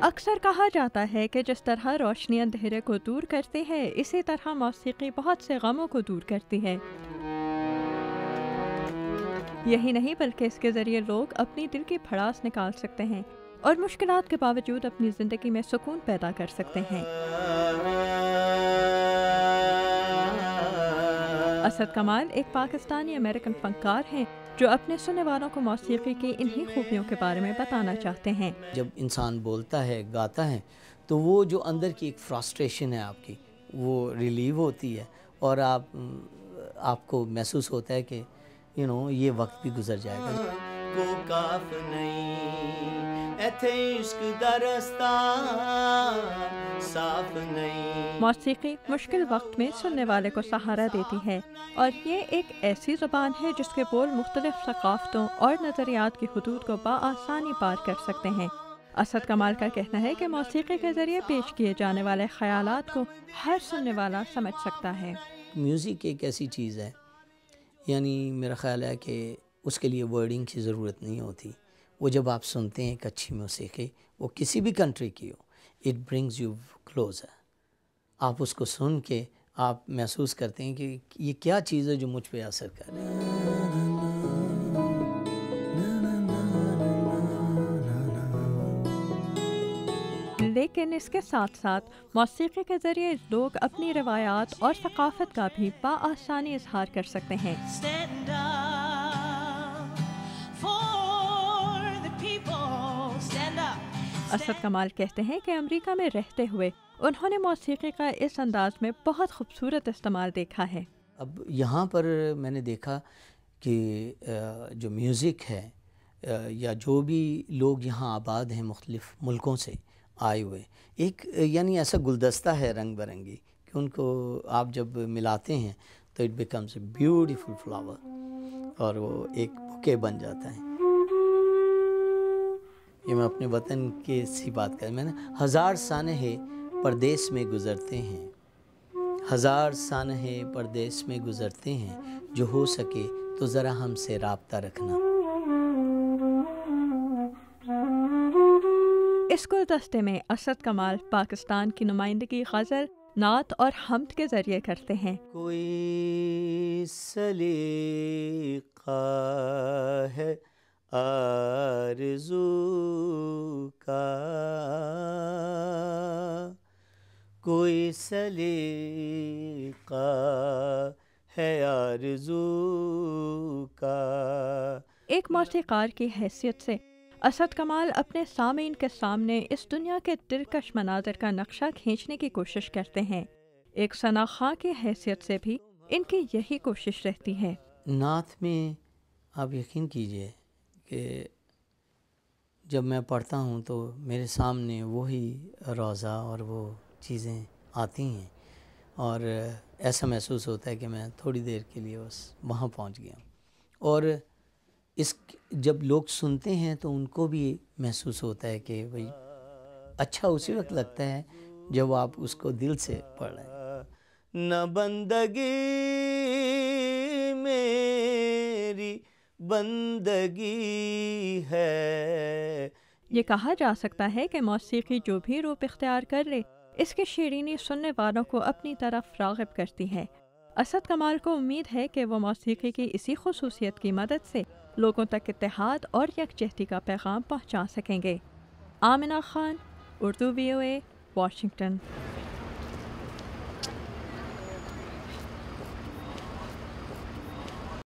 اکثر کہا جاتا ہے کہ جس طرح روشنی اندھیرے کو دور کرتی ہے، اسی طرح موسیقی بہت سے غموں کو دور کرتی ہے۔ یہی نہیں بلکہ اس کے ذریعے لوگ اپنی دل کی بھڑاس نکال سکتے ہیں اور مشکلات کے باوجود اپنی زندگی میں سکون پیدا کر سکتے ہیں۔ اسد کمال ایک پاکستانی امریکن فنکار ہیں جو اپنے سننے والوں کو موسیقی کی انہی خوبیوں کے بارے میں بتانا چاہتے ہیں۔ جب انسان بولتا ہے، گاتا ہے، تو وہ جو اندر کی ایک فراسٹریشن ہے آپ کی، وہ ریلیو ہوتی ہے، اور آپ کو محسوس ہوتا ہے کہ یہ وقت بھی گزر جائے گا۔ کو کاف نہیں ایتھے عشق دا رستہ صاف نہیں۔ موسیقی مشکل وقت میں سننے والے کو سہارا دیتی ہے، اور یہ ایک ایسی زبان ہے جس کے بول مختلف ثقافتوں اور نظریات کی حدود کو بآسانی پار کر سکتے ہیں۔ اسد کمال کا کہنا ہے کہ موسیقی کے ذریعے پیش کیے جانے والے خیالات کو ہر سننے والا سمجھ سکتا ہے۔ میوزک ایک ایسی چیز ہے، یعنی میرا خیال ہے کہ اس کے لیے ورڈنگ کی ضرورت نہیں ہوتی۔ وہ جب آپ سنتے ہیں ایک اچھی موسیقی، وہ کسی بھی کنٹری کی ہو، اٹ برنگز یو کلوزر۔ آپ اس کو سن کے آپ محسوس کرتے ہیں کہ یہ کیا چیز ہے جو مجھ پہ اثر کر رہی ہے۔ لیکن اس کے ساتھ ساتھ موسیقی کے ذریعے لوگ اپنی روایات اور ثقافت کا بھی بآسانی اظہار کر سکتے ہیں۔ اسد کمال کہتے ہیں کہ امریکہ میں رہتے ہوئے انہوں نے موسیقی کا اس انداز میں بہت خوبصورت استعمال دیکھا ہے۔ اب یہاں پر میں نے دیکھا کہ جو میوزک ہے، یا جو بھی لوگ یہاں آباد ہیں مختلف ملکوں سے آئے ہوئے، ایک یعنی ایسا گلدستہ ہے رنگ برنگی کہ ان کو آپ جب ملاتے ہیں تو it becomes a beautiful flower, اور وہ ایک بوکے بن جاتا ہے۔ یہ میں اپنے وطن کی سی بات کریں، میں نے 1000 سانحے پردیس میں گزرتے ہیں، 1000 سانحے پردیس میں گزرتے ہیں، جو ہو سکے تو ذرا ہم سے رابطہ رکھنا۔ اس گلدستے میں اسد کمال پاکستان کی نمائندگی غزل، نعت اور حمد کے ذریعے کرتے ہیں۔ کوئی سلیقہ ہے آرزو کا، کوئی سلیقہ ہے آرزو کا۔ ایک موسیقار کی حیثیت سے اسد کمال اپنے سامعین کے سامنے اس دنیا کے دلکش مناظر کا نقشہ کھینچنے کی کوشش کرتے ہیں۔ ایک ثنا خواں کی حیثیت سے بھی ان کی یہی کوشش رہتی ہے۔ نعت میں آپ یقین کیجئے کہ جب میں پڑھتا ہوں تو میرے سامنے وہی روضہ اور وہ چیزیں آتی ہیں، اور ایسا محسوس ہوتا ہے کہ میں تھوڑی دیر کے لیے بس وہاں پہنچ گیا ہوں۔ اور جب لوگ سنتے ہیں تو ان کو بھی محسوس ہوتا ہے کہ بھئی اچھا اسی وقت لگتا ہے جب آپ اس کو دل سے پڑھ رہے ہیں۔ نہ بندگی میری بندگی ہے۔ یہ کہا جا سکتا ہے کہ موسیقی جو بھی روپ اختیار کر لے، اس کی شیرینی سننے والوں کو اپنی طرف راغب کرتی ہے۔ اسد کمال کو امید ہے کہ وہ موسیقی کی اسی خصوصیت کی مدد سے لوگوں تک اتحاد اور یکجہتی کا پیغام پہنچا سکیں گے۔ Amna Khan, Urdu VOA، Washington.